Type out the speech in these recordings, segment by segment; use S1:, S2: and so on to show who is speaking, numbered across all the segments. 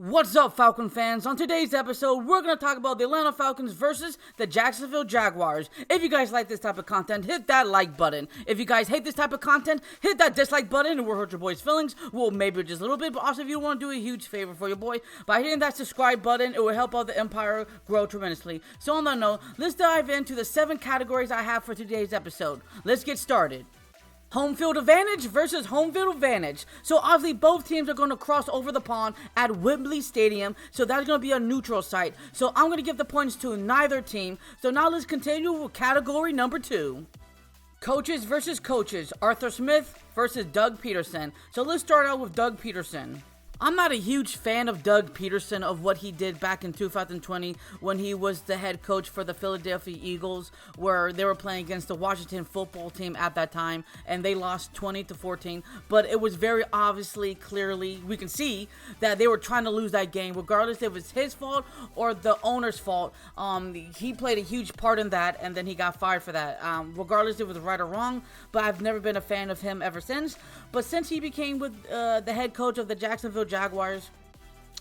S1: What's up, Falcon fans? On today's episode, we're going to talk about the Atlanta Falcons versus the Jacksonville Jaguars. If you guys like this type of content, hit that like button. If you guys hate this type of content, hit that dislike button. It will hurt your boy's feelings. Well, maybe just a little bit, but also if you want to do a huge favor for your boy, by hitting that subscribe button, it will help out the empire grow tremendously. So on that note, let's dive into the 7 categories I have for today's episode. Let's get started. Home field advantage versus home field advantage. So obviously both teams are going to cross over the pond at Wembley Stadium. So that's going to be a neutral site. So I'm going to give the points to neither team. So now let's continue with category number 2. Coaches versus coaches. Arthur Smith versus Doug Peterson. So let's start out with Doug Peterson. I'm not a huge fan of Doug Peterson, of what he did back in 2020 when he was the head coach for the Philadelphia Eagles, where they were playing against the Washington football team at that time, and they lost 20-14. But it was very obviously, clearly, we can see that they were trying to lose that game, regardless if it was his fault or the owner's fault. He played a huge part in that, and then he got fired for that. Regardless if it was right or wrong, but I've never been a fan of him ever since. But since he became with the head coach of the Jacksonville Jaguars,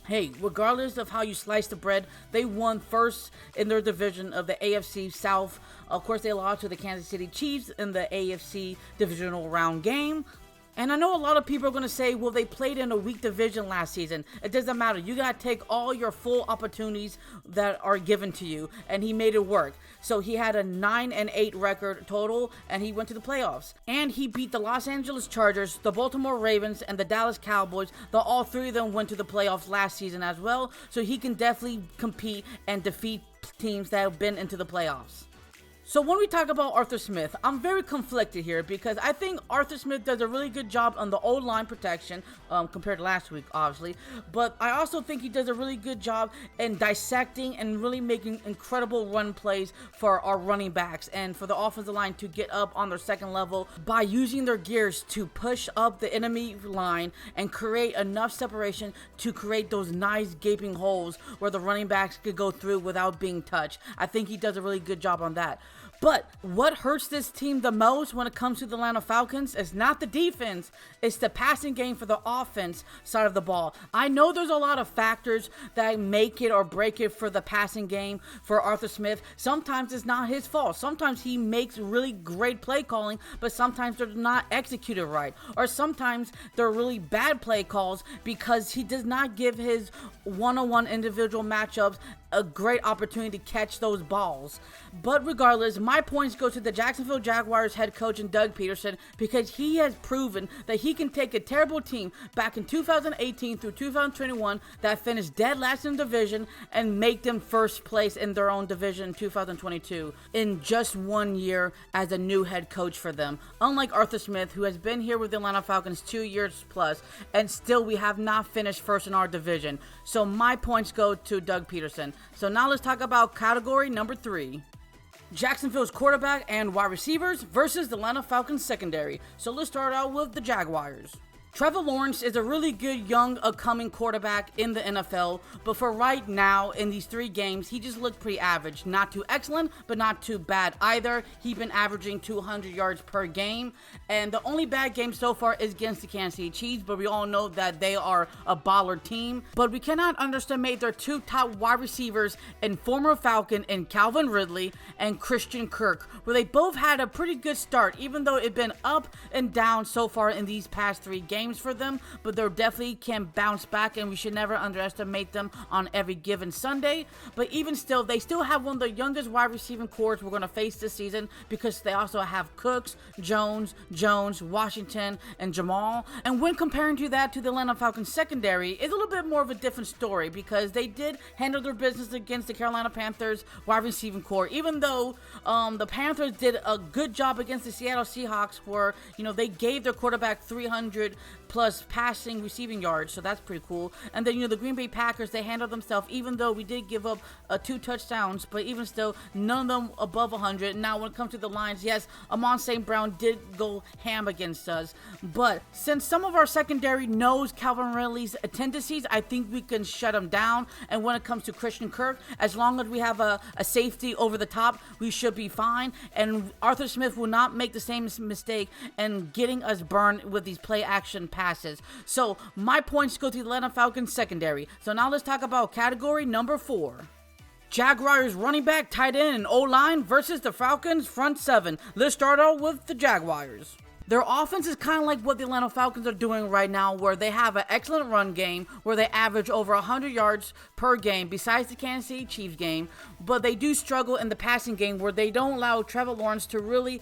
S1: hey, regardless of how you slice the bread, they won first in their division of the AFC South. Of course, they lost to the Kansas City Chiefs in the AFC divisional round game. And I know a lot of people are going to say, well, they played in a weak division last season. It doesn't matter. You got to take all your full opportunities that are given to you. And he made it work. So he had a 9-8 record total, and he went to the playoffs. And he beat the Los Angeles Chargers, the Baltimore Ravens, and the Dallas Cowboys. All 3 of them went to the playoffs last season as well. So he can definitely compete and defeat teams that have been into the playoffs. So when we talk about Arthur Smith, I'm very conflicted here because I think Arthur Smith does a really good job on the O-line protection compared to last week, obviously. But I also think he does a really good job in dissecting and really making incredible run plays for our running backs and for the offensive line to get up on their second level by using their gears to push up the enemy line and create enough separation to create those nice gaping holes where the running backs could go through without being touched. I think he does a really good job on that. But what hurts this team the most when it comes to the Atlanta Falcons is not the defense, it's the passing game for the offense side of the ball. I know there's a lot of factors that make it or break it for the passing game for Arthur Smith. Sometimes it's not his fault. Sometimes he makes really great play calling, but sometimes they're not executed right. Or sometimes they're really bad play calls because he does not give his one-on-one individual matchups a great opportunity to catch those balls. But regardless, my points go to the Jacksonville Jaguars head coach and Doug Peterson because he has proven that he can take a terrible team back in 2018 through 2021 that finished dead last in the division and make them first place in their own division in 2022 in just 1 year as a new head coach for them. Unlike Arthur Smith, who has been here with the Atlanta Falcons 2 years plus, and still we have not finished first in our division. So my points go to Doug Peterson. So now let's talk about category number 3. Jacksonville's quarterback and wide receivers versus the Atlanta Falcons secondary. So let's start out with the Jaguars. Trevor Lawrence is a really good young upcoming quarterback in the NFL, but for right now in these 3 games, he just looked pretty average. Not too excellent, but not too bad either. He's been averaging 200 yards per game, and the only bad game so far is against the Kansas City Chiefs, but we all know that they are a baller team. But we cannot underestimate their 2 top wide receivers and former Falcon in Calvin Ridley and Christian Kirk, where they both had a pretty good start, even though it's been up and down so far in these past 3 games for them, but they definitely can bounce back, and we should never underestimate them on every given Sunday. But even still, they still have one of the youngest wide receiving corps we're going to face this season because they also have Cooks, Jones, Washington, and Jamal. And when comparing to that to the Atlanta Falcons secondary, it's a little bit more of a different story because they did handle their business against the Carolina Panthers wide receiving corps, even though the Panthers did a good job against the Seattle Seahawks where, they gave their quarterback 300 plus passing receiving yards, so that's pretty cool. And then the Green Bay Packers, they handled themselves, even though we did give up 2 touchdowns, but even still none of them above 100. Now when it comes to the Lions, yes, Amon St. Brown did go ham against us, but since some of our secondary knows Calvin Ridley's tendencies, I think we can shut him down. And when it comes to Christian Kirk, as long as we have a safety over the top, we should be fine, and Arthur Smith will not make the same mistake and getting us burned with these play action passes passes. So my points go to the Atlanta Falcons secondary. So now let's talk about category number 4. Jaguars running back, tight end, and O-line versus the Falcons front 7. Let's start out with the Jaguars. Their offense is kind of like what the Atlanta Falcons are doing right now, where they have an excellent run game, where they average over 100 yards per game, besides the Kansas City Chiefs game, but they do struggle in the passing game, where they don't allow Trevor Lawrence to really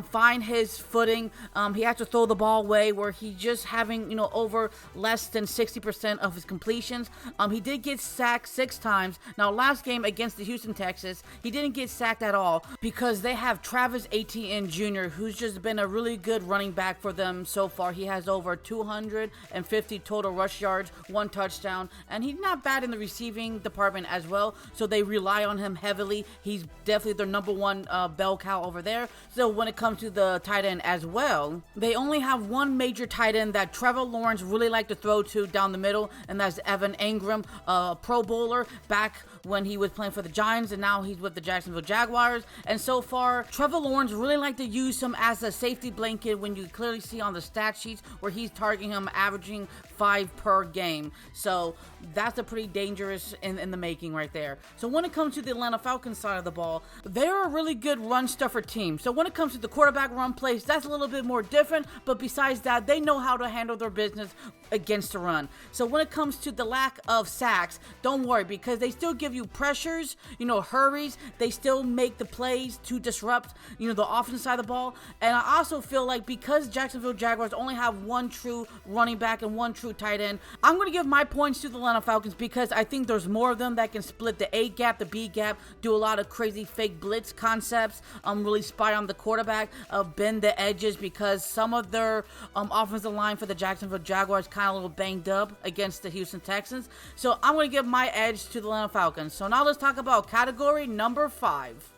S1: find his footing. He has to throw the ball away, where he's just having, over less than 60% of his completions. He did get sacked 6 times. Now, last game against the Houston Texans, he didn't get sacked at all, because they have Travis Etienne Jr., who's just been a really good running back for them so far. He has over 250 total rush yards, 1 touchdown, and he's not bad in the receiving department as well, so they rely on him heavily. He's definitely their number 1 bell cow over there. So when it comes to the tight end as well, they only have one major tight end that Trevor Lawrence really liked to throw to down the middle, and that's Evan Ingram, a Pro Bowler back when he was playing for the Giants, and now he's with the Jacksonville Jaguars. And so far, Trevor Lawrence really liked to use him as a safety blanket, when you clearly see on the stat sheets where he's targeting him, averaging 5 per game. So that's a pretty dangerous in the making right there. So when it comes to the Atlanta Falcons side of the ball, they're a really good run stuffer team. So when it comes to the quarterback run plays, that's a little bit more different, but besides that, they know how to handle their business against the run. So when it comes to the lack of sacks, don't worry, because they still give you pressures, hurries. They still make the plays to disrupt, the offensive side of the ball. And I also feel like because Jacksonville Jaguars only have one true running back and one true tight end, I'm going to give my points to the Atlanta Falcons, because I think there's more of them that can split the A gap, the B gap, do a lot of crazy fake blitz concepts, really spy on the quarterback, bend the edges, because some of their offensive line for the Jacksonville Jaguars kind of a little banged up against the Houston Texans. So I'm going to give my edge to the Atlanta Falcons. So now let's talk about category number 5.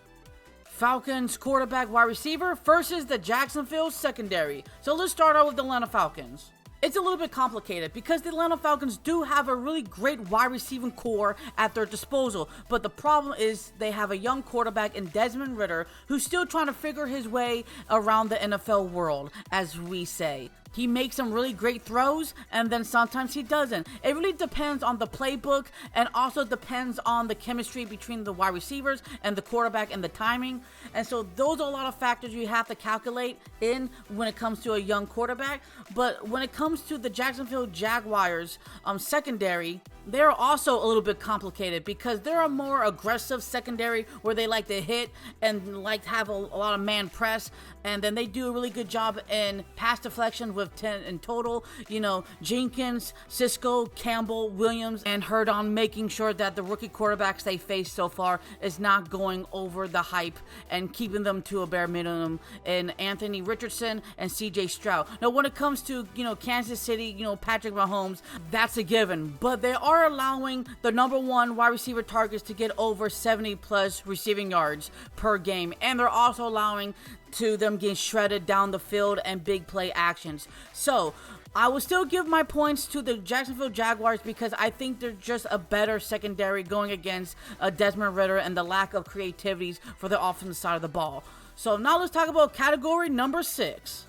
S1: Falcons quarterback wide receiver versus the Jacksonville secondary. So let's start out with the Atlanta Falcons. It's a little bit complicated because the Atlanta Falcons do have a really great wide receiving core at their disposal, but the problem is they have a young quarterback in Desmond Ridder who's still trying to figure his way around the NFL world, as we say. He makes some really great throws, and then sometimes he doesn't. It really depends on the playbook, and also depends on the chemistry between the wide receivers and the quarterback and the timing. And so those are a lot of factors you have to calculate in when it comes to a young quarterback. But when it comes to the Jacksonville Jaguars secondary, they're also a little bit complicated because they're a more aggressive secondary where they like to hit and like to have a lot of man press, and then they do a really good job in pass deflection with 10 in total. Jenkins, Cisco, Campbell, Williams, and Hurdon making sure that the rookie quarterbacks they face so far is not going over the hype and keeping them to a bare minimum, and Anthony Richardson and CJ Stroud. Now when it comes to Kansas City, Patrick Mahomes, that's a given, but they are allowing the number 1 wide receiver targets to get over 70 plus receiving yards per game, and they're also allowing to them getting shredded down the field and big play actions. So I will still give my points to the Jacksonville Jaguars because I think they're just a better secondary going against Desmond Ridder and the lack of creativities for the offensive side of the ball. So now let's talk about category number 6.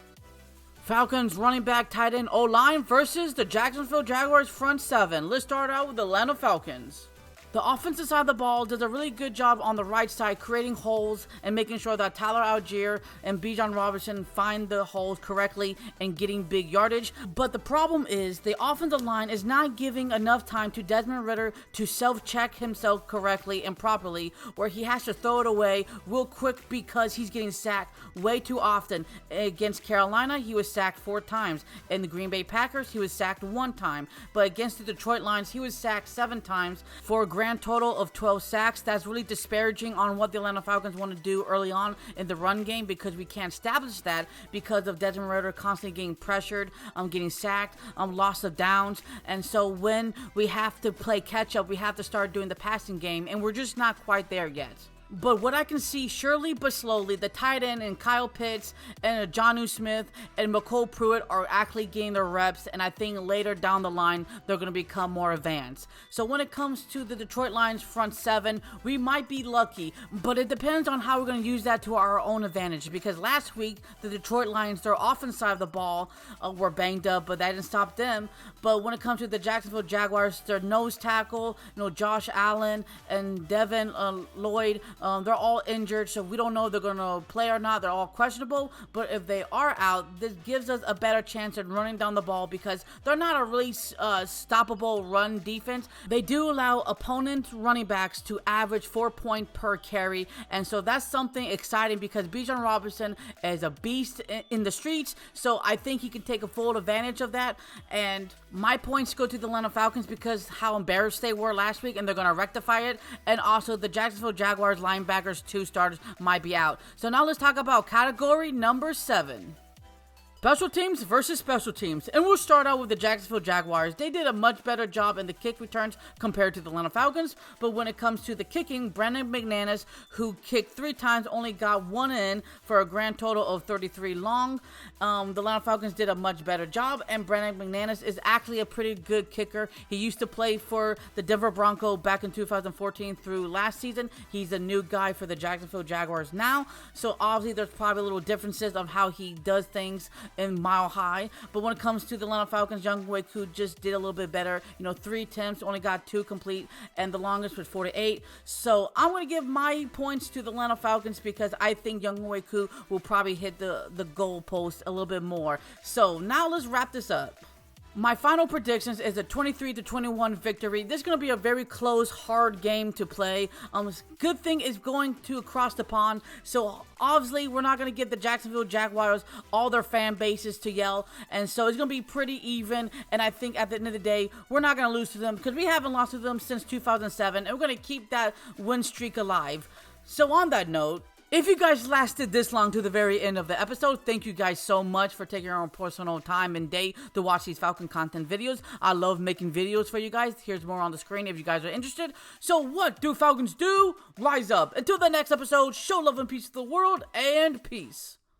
S1: Falcons running back, tight end, O-line versus the Jacksonville Jaguars front 7. Let's start out with the Atlanta Falcons. The offensive side of the ball does a really good job on the right side, creating holes and making sure that Tyler Algier and Bijan Robinson find the holes correctly and getting big yardage. But the problem is the offensive line is not giving enough time to Desmond Ridder to self-check himself correctly and properly, where he has to throw it away real quick because he's getting sacked way too often. Against Carolina, he was sacked 4 times. In the Green Bay Packers, he was sacked 1 time. But against the Detroit Lions, he was sacked 7 times for a grand total of 12 sacks. That's really disparaging on what the Atlanta Falcons want to do early on in the run game, because we can't establish that because of Desmond Ridder constantly getting pressured, getting sacked, loss of downs. And so when we have to play catch up, we have to start doing the passing game, and we're just not quite there yet. But what I can see, surely but slowly, the tight end and Kyle Pitts and Jonnu Smith and McCole Pruitt are actually getting their reps, and I think later down the line, they're going to become more advanced. So when it comes to the Detroit Lions front seven, we might be lucky, but it depends on how we're going to use that to our own advantage, because last week, the Detroit Lions, their offense side of the ball were banged up, but that didn't stop them. But when it comes to the Jacksonville Jaguars, their nose tackle, Josh Allen and Devin Lloyd, they're all injured, so we don't know if they're going to play or not. They're all questionable, but if they are out, this gives us a better chance at running down the ball because they're not a really stoppable run defense. They do allow opponent running backs to average 4 points per carry, and so that's something exciting because Bijan Robinson is a beast in the streets, so I think he can take a full advantage of that. And my points go to the Atlanta Falcons because how embarrassed they were last week, and they're going to rectify it. And also the Jacksonville Jaguars linebackers, 2 starters, might be out. So now let's talk about category number 7. Special teams versus special teams. And we'll start out with the Jacksonville Jaguars. They did a much better job in the kick returns compared to the Atlanta Falcons. But when it comes to the kicking, Brandon McManus, who kicked 3 times, only got 1 in for a grand total of 33 long. The Atlanta Falcons did a much better job. And Brandon McManus is actually a pretty good kicker. He used to play for the Denver Broncos back in 2014 through last season. He's a new guy for the Jacksonville Jaguars now. So obviously there's probably little differences of how he does things in Mile High. But when it comes to the Atlanta Falcons, Younghoe Koo just did a little bit better. 3 attempts, only got 2 complete, and the longest was 48. So I'm going to give my points to the Atlanta Falcons because I think Younghoe Koo will probably hit the goal post a little bit more. So now let's wrap this up. My final predictions is a 23-21 victory. This is going to be a very close, hard game to play. Good thing is going to across the pond. So obviously, we're not going to get the Jacksonville Jaguars, all their fan bases to yell. And so it's going to be pretty even. And I think at the end of the day, we're not going to lose to them because we haven't lost to them since 2007. And we're going to keep that win streak alive. So on that note, if you guys lasted this long to the very end of the episode, thank you guys so much for taking your own personal time and day to watch these Falcon content videos. I love making videos for you guys. Here's more on the screen if you guys are interested. So what do Falcons do? Rise up. Until the next episode, show love and peace to the world, and peace.